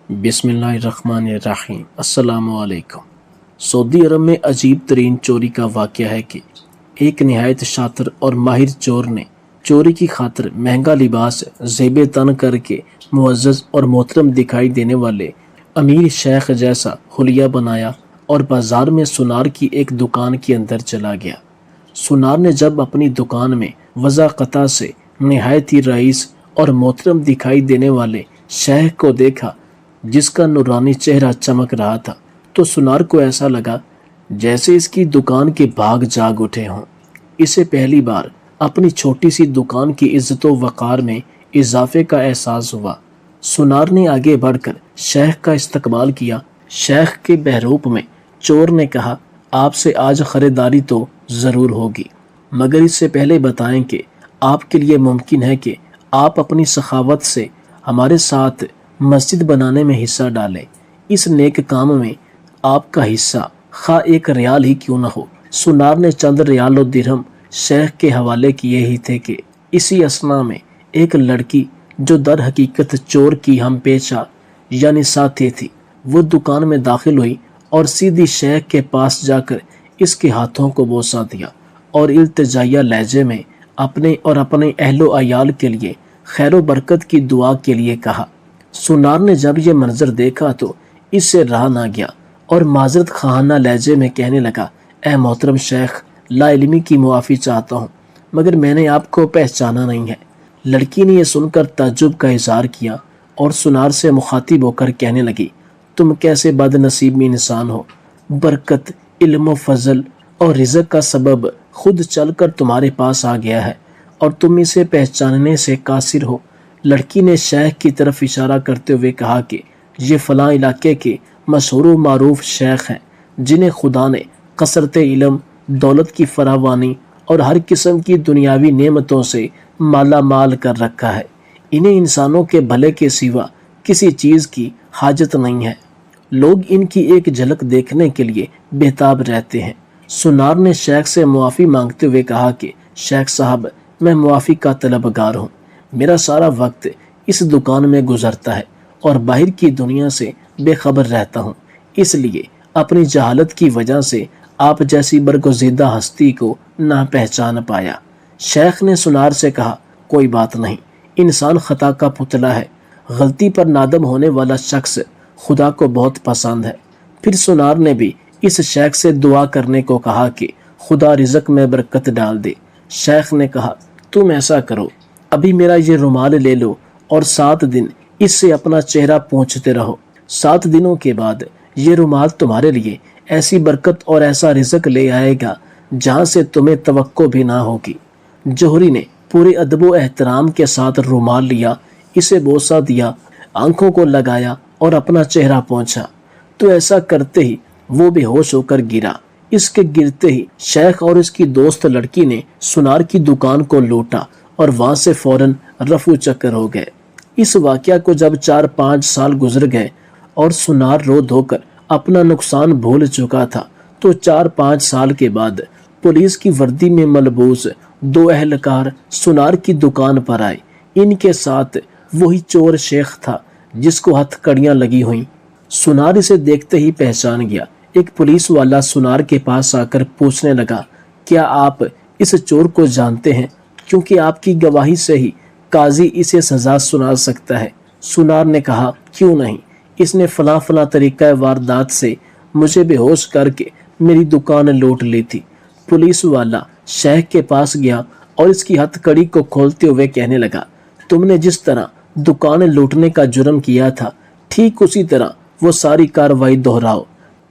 بسم اللہ الرحمن الرحیم۔ السلام علیکم۔ سعودی عرب میں عجیب ترین چوری کا واقعہ ہے کہ ایک نہایت شاطر اور ماہر چور نے چوری کی خاطر مہنگا لباس زیب تن کر کے معزز اور محترم دکھائی دینے والے امیر شیخ جیسا حلیہ بنایا اور بازار میں سونار کی ایک دکان کے اندر چلا گیا۔ سونار نے جب اپنی دکان میں وضاحت سے نہایت ہی رئیس اور محترم دکھائی دینے والے شیخ کو دیکھا جس کا نورانی چہرہ چمک رہا تھا، تو سونار کو ایسا لگا جیسے اس کی دکان کے بھاگ جاگ اٹھے ہوں۔ اسے پہلی بار اپنی چھوٹی سی دکان کی عزت و وقار میں اضافے کا احساس ہوا۔ سونار نے آگے بڑھ کر شیخ کا استقبال کیا۔ شیخ کے بہروپ میں چور نے کہا، آپ سے آج خریداری تو ضرور ہوگی، مگر اس سے پہلے بتائیں کہ آپ کے لیے ممکن ہے کہ آپ اپنی سخاوت سے ہمارے ساتھ مسجد بنانے میں حصہ ڈالیں۔ اس نیک کام میں آپ کا حصہ خواہ ایک ریال ہی کیوں نہ ہو۔ سونار نے چند ریال و درہم شیخ کے حوالے کیے ہی تھے کہ اسی اثنا میں ایک لڑکی جو در حقیقت چور کی ہم پیشہ یعنی ساتھی تھی، وہ دکان میں داخل ہوئی اور سیدھی شیخ کے پاس جا کر اس کے ہاتھوں کو بوسہ دیا اور التجائیہ لہجے میں اپنے اور اپنے اہل و عیال کے لیے خیر و برکت کی دعا کے لیے کہا۔ سونار نے جب یہ منظر دیکھا تو اس سے رہا نہ گیا اور معذرت خواہانہ لہجے میں کہنے لگا، اے محترم شیخ، لا علمی کی معافی چاہتا ہوں، مگر میں نے آپ کو پہچانا نہیں ہے۔ لڑکی نے یہ سن کر تعجب کا اظہار کیا اور سونار سے مخاطب ہو کر کہنے لگی، تم کیسے بد نصیب انسان ہو، برکت، علم و فضل اور رزق کا سبب خود چل کر تمہارے پاس آ گیا ہے اور تم اسے پہچاننے سے قاصر ہو۔ لڑکی نے شیخ کی طرف اشارہ کرتے ہوئے کہا کہ یہ فلاں علاقے کے مشہور و معروف شیخ ہیں جنہیں خدا نے کثرت علم، دولت کی فراوانی اور ہر قسم کی دنیاوی نعمتوں سے مالا مال کر رکھا ہے۔ انہیں انسانوں کے بھلے کے سوا کسی چیز کی حاجت نہیں ہے۔ لوگ ان کی ایک جھلک دیکھنے کے لیے بےتاب رہتے ہیں۔ سونار نے شیخ سے معافی مانگتے ہوئے کہا کہ شیخ صاحب، میں معافی کا طلبگار ہوں۔ میرا سارا وقت اس دکان میں گزرتا ہے اور باہر کی دنیا سے بے خبر رہتا ہوں، اس لیے اپنی جہالت کی وجہ سے آپ جیسی برگزیدہ ہستی کو نہ پہچان پایا۔ شیخ نے سونار سے کہا، کوئی بات نہیں، انسان خطا کا پتلا ہے، غلطی پر نادم ہونے والا شخص خدا کو بہت پسند ہے۔ پھر سونار نے بھی اس شیخ سے دعا کرنے کو کہا کہ خدا رزق میں برکت ڈال دے۔ شیخ نے کہا، تم ایسا کرو، ابھی میرا یہ رومال لے لو اور 7 دن اس سے اپنا چہرہ پوچھتے رہو۔ 7 دنوں کے بعد یہ رومال تمہارے لیے ایسی برکت اور ایسا رزق لے آئے گا جہاں سے تمہیں توقع بھی نہ ہوگی۔ جوہری نے پورے ادب و احترام کے ساتھ رومال لیا، اسے بوسہ دیا، آنکھوں کو لگایا اور اپنا چہرہ پوچھا، تو ایسا کرتے ہی وہ بے ہوش ہو کر گرا۔ اس کے گرتے ہی شیخ اور اس کی دوست لڑکی نے سونار کی دکان کو لوٹا اور وہاں سے فوراً رفو چکر ہو گئے۔ اس واقعہ کو جب 4-5 سال گزر گئے اور سونار رو دھو کر اپنا نقصان بھول چکا تھا، تو 4-5 سال کے بعد پولیس کی وردی میں ملبوس 2 اہلکار سونار کی دکان پر آئے۔ ان کے ساتھ وہی چور شیخ تھا جس کو ہتھ کڑیاں لگی ہوئیں۔ سونار اسے دیکھتے ہی پہچان گیا۔ ایک پولیس والا سونار کے پاس آ کر پوچھنے لگا، کیا آپ اس چور کو جانتے ہیں؟ کیونکہ آپ کی گواہی سے ہی قاضی اسے سزا سنا سکتا ہے۔ سونار نے کہا، کیوں نہیں، اس نے فلاں فلاں طریقہ واردات سے مجھے بے ہوش کر کے میری دکان لوٹ لی تھی۔ پولیس والا شیخ کے پاس گیا اور اس کی ہتھ کڑی کو کھولتے ہوئے کہنے لگا، تم نے جس طرح دکان لوٹنے کا جرم کیا تھا، ٹھیک اسی طرح وہ ساری کارروائی دہراؤ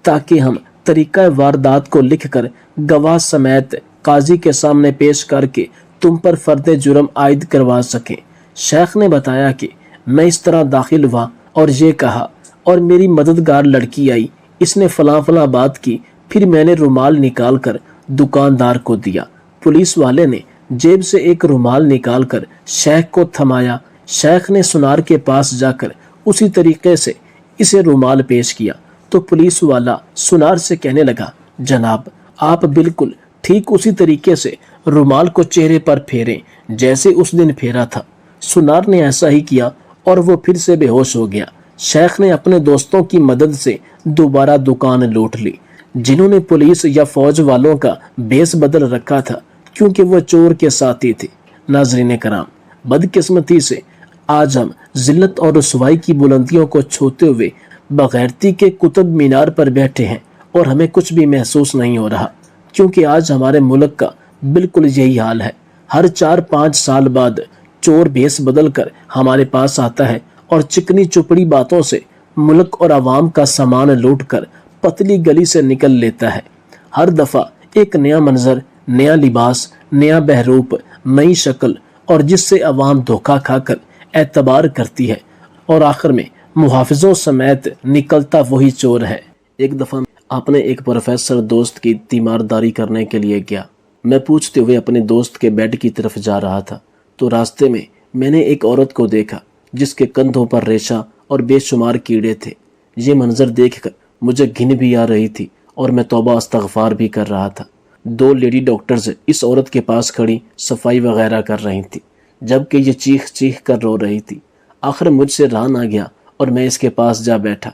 تاکہ ہم طریقہ واردات کو لکھ کر گواہ سمیت قاضی کے سامنے پیش کر کے تم پر فرد جرم عائد کروا سکیں۔ شیخ نے بتایا کہ میں اس طرح داخل ہوا اور یہ کہا، اور میری مددگار لڑکی آئی، اس نے فلاں فلاں بات کی، پھر میں نے رومال نکال کر دکاندار کو دیا۔ پولیس والے نے جیب سے ایک رومال نکال کر شیخ کو تھمایا۔ شیخ نے سونار کے پاس جا کر اسی طریقے سے اسے رومال پیش کیا تو پولیس والا سونار سے کہنے لگا، جناب، آپ بالکل ٹھیک اسی طریقے سے رومال کو چہرے پر پھیریں جیسے اس دن پھیرا تھا۔ سونار نے ایسا ہی کیا اور وہ پھر سے بے ہوش ہو گیا۔ شیخ نے اپنے دوستوں کی مدد سے دوبارہ دکان لوٹ لی، جنہوں نے پولیس یا فوج والوں کا بیس بدل رکھا تھا کیونکہ وہ چور کے ساتھی تھے۔ ناظرین کرام، بدقسمتی سے آج ہم ذلت اور رسوائی کی بلندیوں کو چھوتے ہوئے بغیرتی کے قطب مینار پر بیٹھے ہیں اور ہمیں کچھ بھی محسوس نہیں ہو رہا، کیونکہ آج ہمارے ملک کا بالکل یہی حال ہے۔ ہر 4-5 سال بعد چور بھیس بدل کر ہمارے پاس آتا ہے اور چکنی چپڑی باتوں سے ملک اور عوام کا سامان لوٹ کر پتلی گلی سے نکل لیتا ہے۔ ہر دفعہ ایک نیا منظر، نیا لباس، نیا بہروپ، نئی شکل، اور جس سے عوام دھوکہ کھا کر اعتبار کرتی ہے، اور آخر میں محافظوں سمیت نکلتا وہی چور ہے۔ ایک دفعہ اپنے ایک پروفیسر دوست کی تیمارداری کرنے کے لیے گیا۔ میں پوچھتے ہوئے اپنے دوست کے بیڈ کی طرف جا رہا تھا تو راستے میں نے ایک عورت کو دیکھا جس کے کندھوں پر ریشہ اور بے شمار کیڑے تھے۔ یہ منظر دیکھ کر مجھے گھن بھی آ رہی تھی اور میں توبہ استغفار بھی کر رہا تھا۔ 2 لیڈی ڈاکٹرز اس عورت کے پاس کھڑی صفائی وغیرہ کر رہی تھی، جبکہ یہ چیخ چیخ کر رو رہی تھی۔ آخر مجھ سے رہا نہ گیا اور میں اس کے پاس جا بیٹھا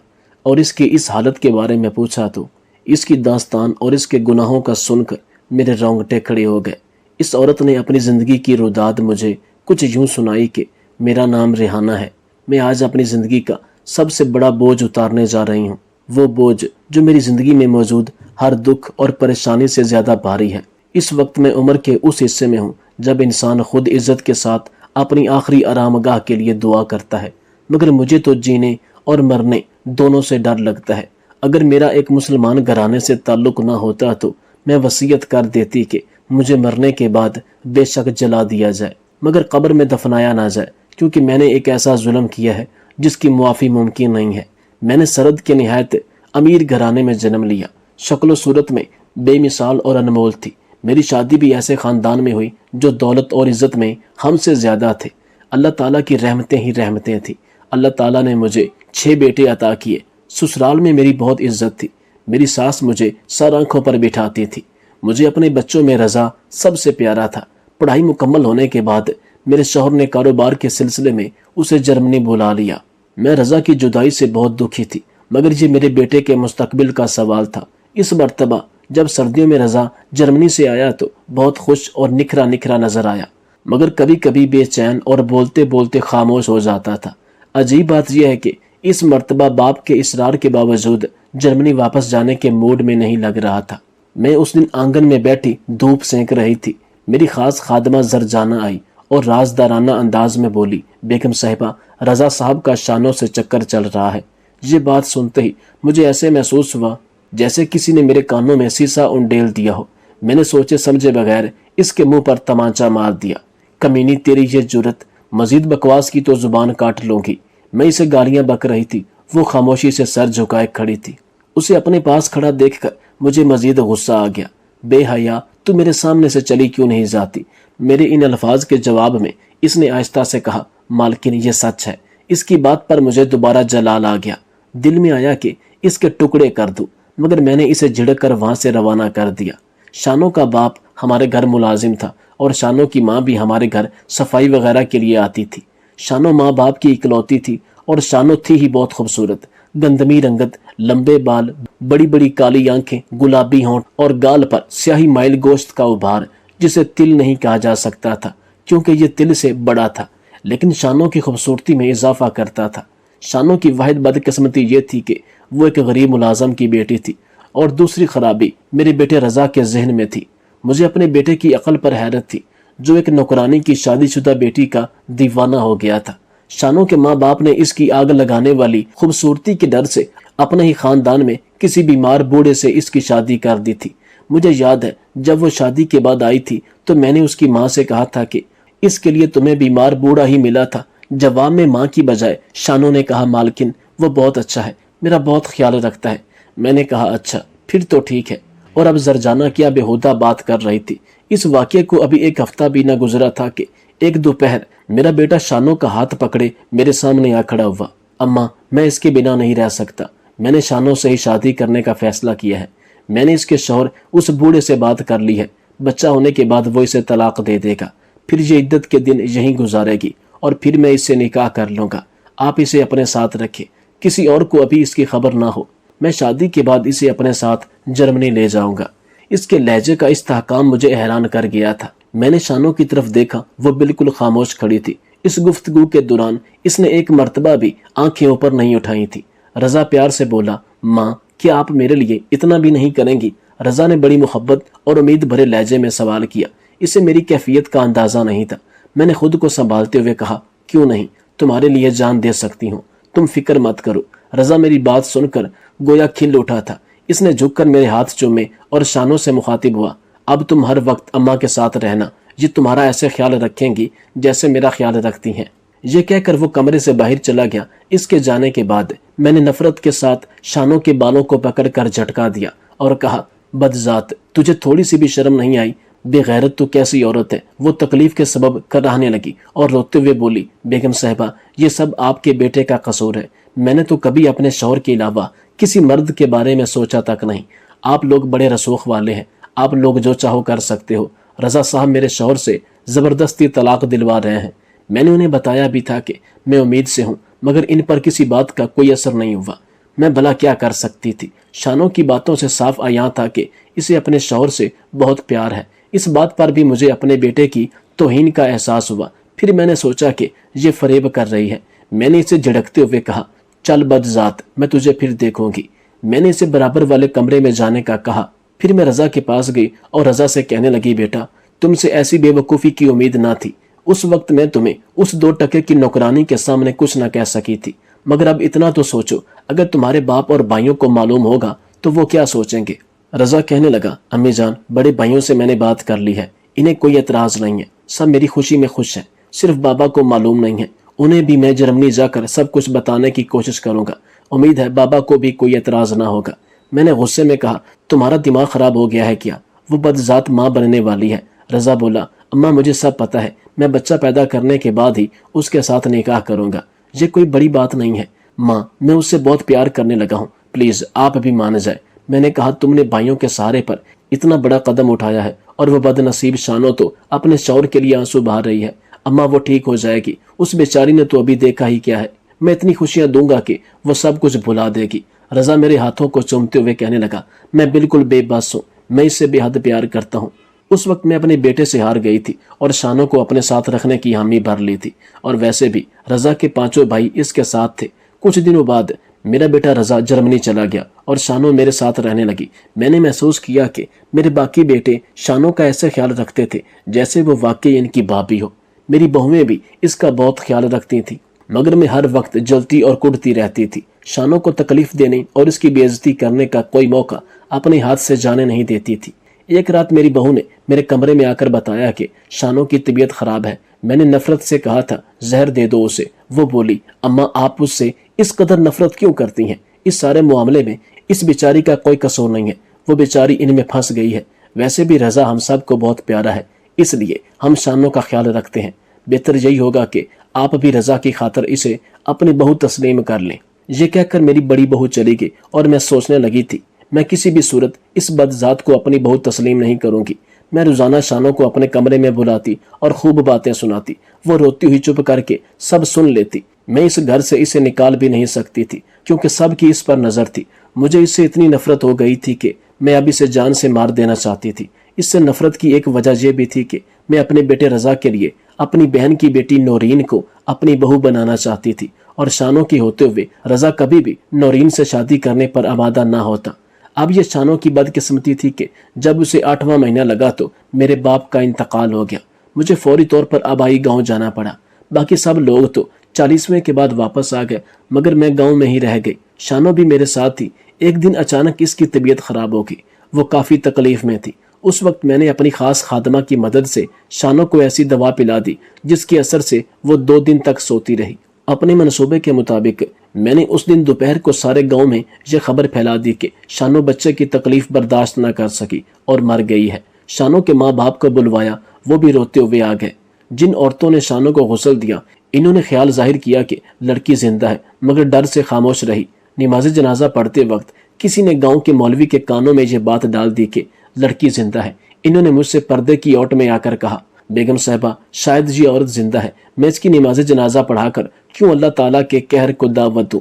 اور اس کی اس حالت کے بارے میں پوچھا تو اس کی داستان اور اس کے گناہوں کا سن کر میرے رونگٹے کھڑے ہو گئے۔ اس عورت نے اپنی زندگی کی روداد مجھے کچھ یوں سنائی کہ میرا نام ریحانہ ہے، میں آج اپنی زندگی کا سب سے بڑا بوجھ اتارنے جا رہی ہوں، وہ بوجھ جو میری زندگی میں موجود ہر دکھ اور پریشانی سے زیادہ بھاری ہے۔ اس وقت میں عمر کے اس حصے میں ہوں جب انسان خود عزت کے ساتھ اپنی آخری آرام گاہ کے لیے دعا کرتا ہے، مگر مجھے تو جینے اور مرنے دونوں سے ڈر لگتا ہے۔ اگر میرا ایک مسلمان گھرانے سے تعلق نہ ہوتا تو میں وصیت کر دیتی کہ مجھے مرنے کے بعد بے شک جلا دیا جائے، مگر قبر میں دفنایا نہ جائے، کیونکہ میں نے ایک ایسا ظلم کیا ہے جس کی معافی ممکن نہیں ہے۔ میں نے سرحد کے نہایت امیر گھرانے میں جنم لیا، شکل و صورت میں بے مثال اور انمول تھی۔ میری شادی بھی ایسے خاندان میں ہوئی جو دولت اور عزت میں ہم سے زیادہ تھے۔ اللہ تعالیٰ کی رحمتیں ہی رحمتیں تھیں۔ اللہ تعالیٰ نے مجھے 6 بیٹے عطا کیے۔ سسرال میں میری بہت عزت تھی، میری ساس مجھے سر آنکھوں پر بٹھاتی تھی۔ مجھے اپنے بچوں میں رضا سب سے پیارا تھا۔ پڑھائی مکمل ہونے کے بعد میرے شوہر نے کاروبار کے سلسلے میں اسے جرمنی بلا لیا۔ میں رضا کی جدائی سے بہت دکھی تھی، مگر یہ میرے بیٹے کے مستقبل کا سوال تھا۔ اس مرتبہ جب سردیوں میں رضا جرمنی سے آیا تو بہت خوش اور نکھرا نکھرا نظر آیا، مگر کبھی کبھی بے چین اور بولتے بولتے خاموش ہو جاتا تھا۔ عجیب بات یہ ہے کہ اس مرتبہ باپ کے اصرار کے باوجود جرمنی واپس جانے کے موڈ میں نہیں لگ رہا تھا۔ میں اس دن آنگن میں بیٹھی دھوپ سینک رہی تھی۔ میری خاص خادمہ زرجانہ آئی اور رازدارانہ انداز میں بولی، بیگم صاحبہ، رضا صاحب کا شانوں سے چکر چل رہا ہے۔ یہ بات سنتے ہی مجھے ایسے محسوس ہوا جیسے کسی نے میرے کانوں میں سیسا انڈیل دیا ہو۔ میں نے سوچے سمجھے بغیر اس کے منہ پر تمانچہ مار دیا۔ کمینی، تیری یہ جرت، مزید بکواس کی تو زبان کاٹ لوں گی۔ میں اسے گالیاں بک رہی تھی، وہ خاموشی سے سر جھکائے کھڑی تھی۔ اسے اپنے پاس کھڑا دیکھ کر مجھے مزید غصہ آ گیا۔ بے حیا، تو میرے سامنے سے چلی کیوں نہیں جاتی؟ میرے ان الفاظ کے جواب میں اس نے آہستہ سے کہا، مالکن یہ سچ ہے۔ اس کی بات پر مجھے دوبارہ جلال آ گیا۔ دل میں آیا کہ اس کے ٹکڑے کر دوں، مگر میں نے اسے جھڑک کر وہاں سے روانہ کر دیا۔ شانوں کا باپ ہمارے گھر ملازم تھا اور شانوں کی ماں بھی ہمارے گھر صفائی وغیرہ کے لیے آتی تھی۔ شانوں ماں باپ کی اکلوتی تھی اور شانوں تھی ہی بہت خوبصورت، گندمی رنگت، لمبے بال، بڑی بڑی کالی آنکھیں، گلابی ہونٹ اور گال پر سیاہی مائل گوشت کا ابھار جسے تل نہیں کہا جا سکتا تھا کیونکہ یہ تل سے بڑا تھا، لیکن شانوں کی خوبصورتی میں اضافہ کرتا تھا۔ شانوں کی واحد بدقسمتی یہ تھی کہ وہ ایک غریب ملازم کی بیٹی تھی، اور دوسری خرابی میرے بیٹے رضا کے ذہن میں تھی۔ مجھے اپنے بیٹے کی عقل پر حیرت تھی جو ایک نوکرانی کی شادی شدہ بیٹی کا دیوانہ ہو گیا تھا۔ شانوں کے ماں باپ نے اس کی آگ لگانے والی خوبصورتی کے ڈر سے اپنے ہی خاندان میں کسی بیمار بوڑھے سے اس کی شادی کر دی تھی۔ مجھے یاد ہے جب وہ شادی کے بعد آئی تھی تو میں نے اس کی ماں سے کہا تھا کہ اس کے لیے تمہیں بیمار بوڑھا ہی ملا تھا۔ جواب میں ماں کی بجائے شانوں نے کہا، مالکن وہ بہت اچھا ہے، میرا بہت خیال رکھتا ہے۔ میں نے کہا، اچھا پھر تو ٹھیک ہے۔ اور اب زرجانہ کیا بےہودہ بات کر رہی تھی۔ اس واقعے کو ابھی ایک ہفتہ بھی نہ گزرا تھا کہ ایک دوپہر میرا بیٹا شانوں کا ہاتھ پکڑے میرے سامنے آ کھڑا ہوا۔ اماں، میں اس کے بنا نہیں رہ سکتا، میں نے شانوں سے ہی شادی کرنے کا فیصلہ کیا ہے۔ میں نے اس کے شوہر اس بوڑھے سے بات کر لی ہے، بچہ ہونے کے بعد وہ اسے طلاق دے دے گا، پھر یہ عدت کے دن یہیں گزارے گی اور پھر میں اس سے نکاح کر لوں گا۔ آپ اسے اپنے ساتھ رکھیں کسی اور کو ابھی اس کی خبر نہ ہو۔ میں شادی کے بعد اسے اپنے ساتھ جرمنی لے جاؤں گا۔ اس کے لہجے کا استحکام مجھے حیران کر گیا تھا۔ میں نے شانو کی طرف دیکھا، وہ بالکل خاموش کھڑی تھی۔ اس گفتگو کے دوران اس نے ایک مرتبہ بھی آنکھیں اوپر نہیں اٹھائی تھی۔ رضا پیار سے بولا، ماں کیا آپ میرے لیے اتنا بھی نہیں کریں گی؟ رضا نے بڑی محبت اور امید بھرے لہجے میں سوال کیا۔ اسے میری کیفیت کا اندازہ نہیں تھا۔ میں نے خود کو سنبھالتے ہوئے کہا، کیوں نہیں، تمہارے لیے جان دے سکتی ہوں، تم فکر مت کرو۔ رضا میری بات سن کر گویا کھل اٹھا تھا۔ اس نے جھک کر میرے ہاتھ چومے اور شانوں سے مخاطب ہوا، اب تم ہر وقت اماں کے ساتھ رہنا، یہ تمہارا ایسے خیال رکھیں گی جیسے میرا خیال رکھتی ہیں۔ یہ کہہ کر وہ کمرے سے باہر چلا گیا۔ اس کے جانے کے بعد میں نے نفرت کے ساتھ شانوں کے بالوں کو پکڑ کر جھٹکا دیا اور کہا، بدذات، تجھے تھوڑی سی بھی شرم نہیں آئی؟ بے غیرت تو کیسی عورت ہے۔ وہ تکلیف کے سبب کراہنے لگی اور روتے ہوئے بولی، بیگم صاحبہ یہ سب آپ کے بیٹے کا قصور ہے۔ میں نے تو کبھی اپنے شوہر کے علاوہ کسی مرد کے بارے میں سوچا تک نہیں۔ آپ لوگ بڑے رسوخ والے ہیں، آپ لوگ جو چاہو کر سکتے ہو۔ رضا صاحب میرے شوہر سے زبردستی طلاق دلوا رہے ہیں۔ میں نے انہیں بتایا بھی تھا کہ میں امید سے ہوں، مگر ان پر کسی بات کا کوئی اثر نہیں ہوا۔ میں بھلا کیا کر سکتی تھی؟ شانوں کی باتوں سے صاف عیاں تھا کہ اسے اپنے شوہر سے بہت پیار ہے۔ اس بات پر بھی مجھے اپنے بیٹے کی توہین کا احساس ہوا۔ پھر میں نے سوچا کہ یہ فریب کر رہی ہے۔ میں نے اسے جھڑکتے ہوئے کہا، چل بدذات، میں تجھے پھر دیکھوں گی۔ میں نے اسے برابر والے کمرے میں جانے کا کہا۔ پھر میں رضا کے پاس گئی اور رضا سے کہنے لگی، بیٹا تم سے ایسی بے وقوفی کی امید نہ تھی۔ اس وقت میں تمہیں اس 2 ٹکے کی نوکرانی کے سامنے کچھ نہ کہہ سکی تھی، مگر اب اتنا تو سوچو، اگر تمہارے باپ اور بھائیوں کو معلوم ہوگا تو وہ کیا سوچیں گے؟ رضا کہنے لگا، امی جان، بڑے بھائیوں سے میں نے بات کر لی ہے، انہیں کوئی اعتراض نہیں ہے، سب میری خوشی میں خوش ہیں، صرف بابا کو معلوم نہیں ہے۔ انہیں بھی میں جرمنی جا کر سب کچھ بتانے کی کوشش کروں گا، امید ہے بابا کو بھی کوئی اعتراض نہ ہوگا۔ میں نے غصے میں کہا، تمہارا دماغ خراب ہو گیا ہے کیا؟ وہ بدذات ماں بننے والی ہے۔ رضا بولا، اماں مجھے سب پتہ ہے، میں بچہ پیدا کرنے کے بعد ہی اس کے ساتھ نکاح کروں گا، یہ کوئی بڑی بات نہیں ہے۔ ماں میں اس سے بہت پیار کرنے لگا ہوں، پلیز آپ بھی مان جائے۔ میں نے کہا، تم نے بھائیوں کے سہارے پر اتنا بڑا قدم اٹھایا ہے اور وہ بد نصیب شانوں تو اپنے شوہر کے لیے آنسو بہا رہی ہے۔ اماں وہ ٹھیک ہو جائے گی، اس بیچاری نے تو ابھی دیکھا ہی کیا ہے، میں اتنی خوشیاں دوں گا کہ وہ سب کچھ بھلا دے گی۔ رضا میرے ہاتھوں کو چومتے ہوئے کہنے لگا، میں بالکل بے بس ہوں، میں اس سے بے حد پیار کرتا ہوں۔ اس وقت میں اپنے بیٹے سے ہار گئی تھی اور شانوں کو اپنے ساتھ رکھنے کی حامی بھر لی تھی، اور ویسے بھی رضا کے 5 بھائی اس کے ساتھ تھے۔ کچھ دنوں بعد میرا بیٹا رضا جرمنی چلا گیا اور شانوں میرے ساتھ رہنے لگی۔ میں نے محسوس کیا کہ میرے باقی بیٹے شانوں کا ایسے خیال رکھتے تھے جیسے وہ واقعی ان کی بھابھی ہو۔ میری بہویں بھی اس کا بہت خیال رکھتی تھیں، مگر میں ہر وقت جلتی اور کڑتی رہتی تھی۔ شانوں کو تکلیف دینے اور اس کی بے عزتی کرنے کا کوئی موقع اپنے ہاتھ سے جانے نہیں دیتی تھی۔ ایک رات میری بہو نے میرے کمرے میں آ کر بتایا کہ شانوں کی طبیعت خراب ہے۔ میں نے نفرت سے کہا تھا، زہر دے دو اسے۔ وہ بولی، اماں آپ اس سے اس قدر نفرت کیوں کرتی ہیں؟ اس سارے معاملے میں اس بیچاری کا کوئی قصور نہیں ہے، وہ بیچاری ان میں پھنس گئی ہے۔ ویسے بھی رضا ہم سب کو بہت پیارا ہے، اس لیے ہم شانوں کا خیال رکھتے ہیں۔ بہتر یہی ہوگا کہ آپ بھی رضا کی خاطر اسے اپنی بہو تسلیم کر لیں۔ یہ کہہ کر میری بڑی بہو چلی گئی اور میں سوچنے لگی تھی، میں کسی بھی صورت اس بدذات کو اپنی بہو تسلیم نہیں کروں گی۔ میں روزانہ شانوں کو اپنے کمرے میں بلاتی اور خوب باتیں سناتی، وہ روتی ہوئی چپ کر کے سب سن لیتی۔ میں اس گھر سے اسے نکال بھی نہیں سکتی تھی کیونکہ سب کی اس پر نظر تھی۔ مجھے اس سے اتنی نفرت ہو گئی تھی کہ میں اب اسے جان سے مار دینا چاہتی تھی۔ اس سے نفرت کی ایک وجہ یہ بھی تھی کہ میں اپنے بیٹے رضا کے لیے اپنی بہن کی بیٹی نورین کو اپنی بہو بنانا چاہتی تھی، اور شانوں کی ہوتے ہوئے رضا کبھی بھی نورین سے شادی کرنے پر آمادہ نہ ہوتا۔ اب یہ شانوں کی بدقسمتی تھی کہ جب اسے 8واں مہینہ لگا تو میرے باپ کا انتقال ہو گیا۔ مجھے فوری طور پر آبائی گاؤں جانا پڑا۔ باقی سب لوگ تو 40ویں کے بعد واپس آ گئے، مگر میں گاؤں میں ہی رہ گئی۔ شانوں بھی میرے ساتھ تھی۔ ایک دن اچانک اس کی طبیعت خراب ہو گئی، وہ کافی تکلیف میں تھی۔ اس وقت میں نے اپنی خاص خادمہ کی مدد سے شانوں کو ایسی دوا پلا دی جس کے اثر سے وہ 2 دن تک سوتی رہی۔ اپنے منصوبے کے مطابق میں نے اس دن دوپہر کو سارے گاؤں میں یہ خبر پھیلا دی کہ شانوں بچے کی تکلیف برداشت نہ کر سکی اور مر گئی ہے۔ شانوں کے ماں باپ کو بلوایا، وہ بھی روتے ہوئے آ گئے۔ جن عورتوں نے شانوں کو غسل دیا، انہوں نے خیال ظاہر کیا کہ لڑکی زندہ ہے، مگر ڈر سے خاموش رہی۔ نماز جنازہ پڑھتے وقت کسی نے گاؤں کے مولوی کے کانوں میں یہ بات ڈال دی کہ لڑکی زندہ ہے۔ انہوں نے مجھ سے پردے کی اوٹ میں آ کر کہا، بیگم صاحبہ شاید یہ عورت زندہ ہے، میں اس کی نماز جنازہ پڑھا کر کیوں اللہ تعالیٰ کے قہر کو دعوت دوں؟